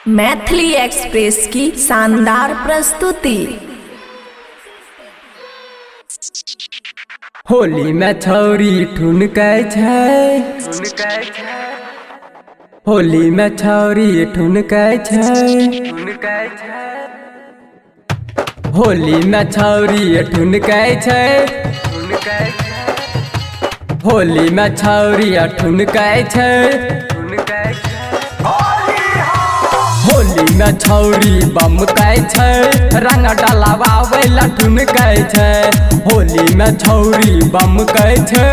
Maithili express की शानदार प्रस्तुति। होली में छौरी ठुनकै छै, होली में छौरी ठुनकै छै, होली में छौरी ठुनकै छै, होली में छौरी ठुनकै छै, होली में छौरी बमकै छै, रंग डलवावे ला ठुनकै छै। होली में छौरी बमकै छै,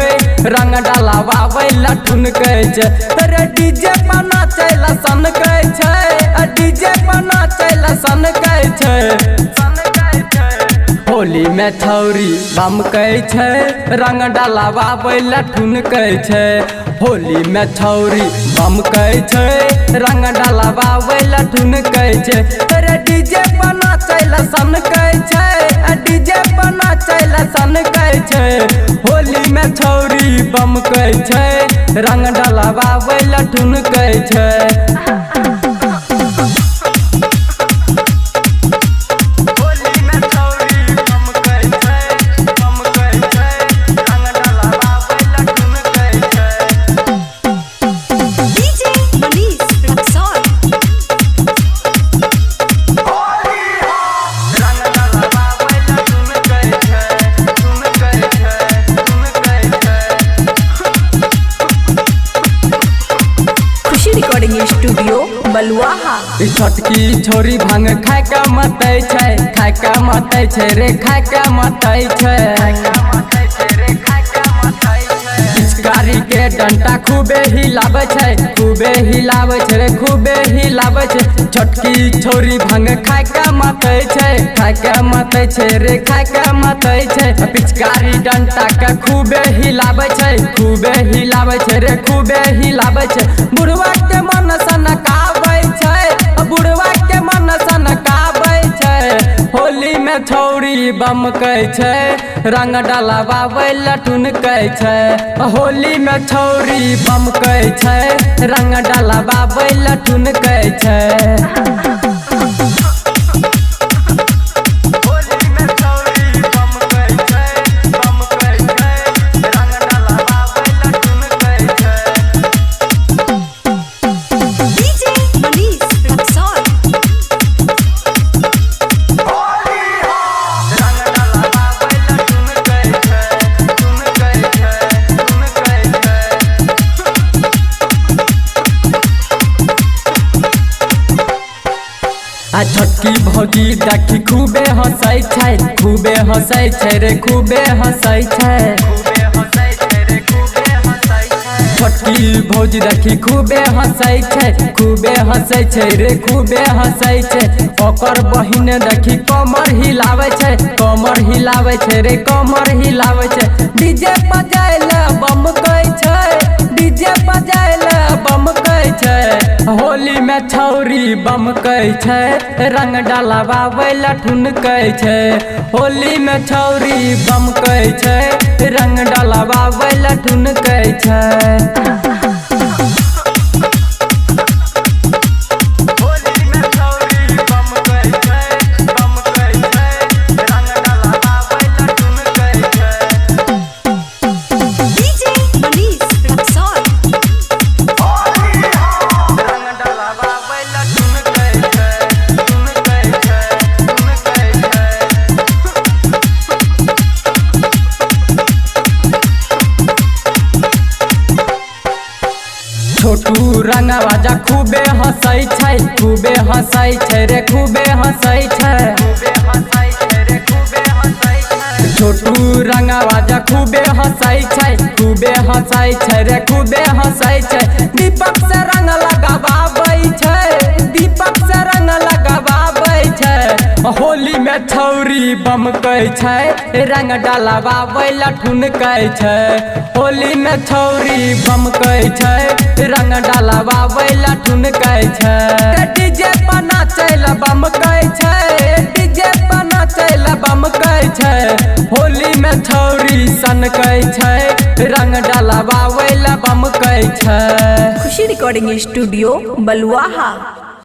रंग डलवावे ला ठुनकै छै। रे डीजे पर नाचै ला सनकै छै, डीजे पर नाचै ला सनकै छै। होली में छौरी बमकै छै, रंग डलवावे ला ठुनकै छै। होली में छौरी बमकै छै, रंग डलवावे ला ठुनकै छै। रे डीजे पर नाचै ला सनकै छै, डीजे पर नाचै ला सनकै छै। होली में छौरी बमकै छै, रंग डलवावे ला ठुनकै छै। रिकॉर्डिंग स्टूडियो बलुआहा। छोटकी छोरी भांग खाय के मतै छै, खाय के मतै छै रे, खाय के मतै छै। पिचकारी के डंटा खूबे हिलावे छै, खूबे हिलावे छै रे, खूबे हिलावे छै। छोटकी छोरी भांग खाय के मतै छै, खाय के मतै छै रे, खाय के मतै छै। पिचकारी डंटा के खूबे हिलावे छै, खूबे हिलावे छै रे, खूबे हिलावे छै। बुढ़वा के मन सनकावे छै, बुढ़वा के मन सनकावे छै। होली में छौरी बमकै छै, रंग डलवावे ला ठुनकै छै। होली में छौरी बमकै छै, रंग डलवावे ला ठुनकै छै। छोटकी भौजी देखी खूबे हंसै छै, खूबे हंसै छै रे, खूबे हंसै छै। छोटकी भौजी देखी खूबे हंसै छै, खूबे हंसै छै रे, खूबे हंसै छै। ओकर बहिन देखी कमर हिलावे छै, कमर हिलावे छै रे, कमर हिलावे छै। डीजे बजाय ला बमकै छै, डीजे बजाय ला बमकै छै। होली में छौरी बमकै छै, रंग डलवावे ला ठुनकै छै। होली में छौरी बमकै छै, रंग डलवावे ला ठुनकै छै। छोटू रंगबाजा खूबे हंसै छै, खूबे हंसै छै रे, खूबे हंसै छै। छोटू रंगबाजा खूबे हंसै छै, खूबे हंसै छै रे, खूबे हंसै छै। दीपक से रंग लगाबै छै, दीपक से रंग लगाबै छै। होली में छौरी बमकै छै, रंग डलवावे ला ठुनकै छै। होली में छौरी बमकै छै, रंग डलवावे ला ठुनकै छै। डीजे पर नाचै ला बमकै छै, डीजे पर नाचै ला बमकै छै। होली में छौरी सनकै छै, रंग डलवावे ला बमकै छै। खुशी रिकॉर्डिंग स्टूडियो बलुआहा।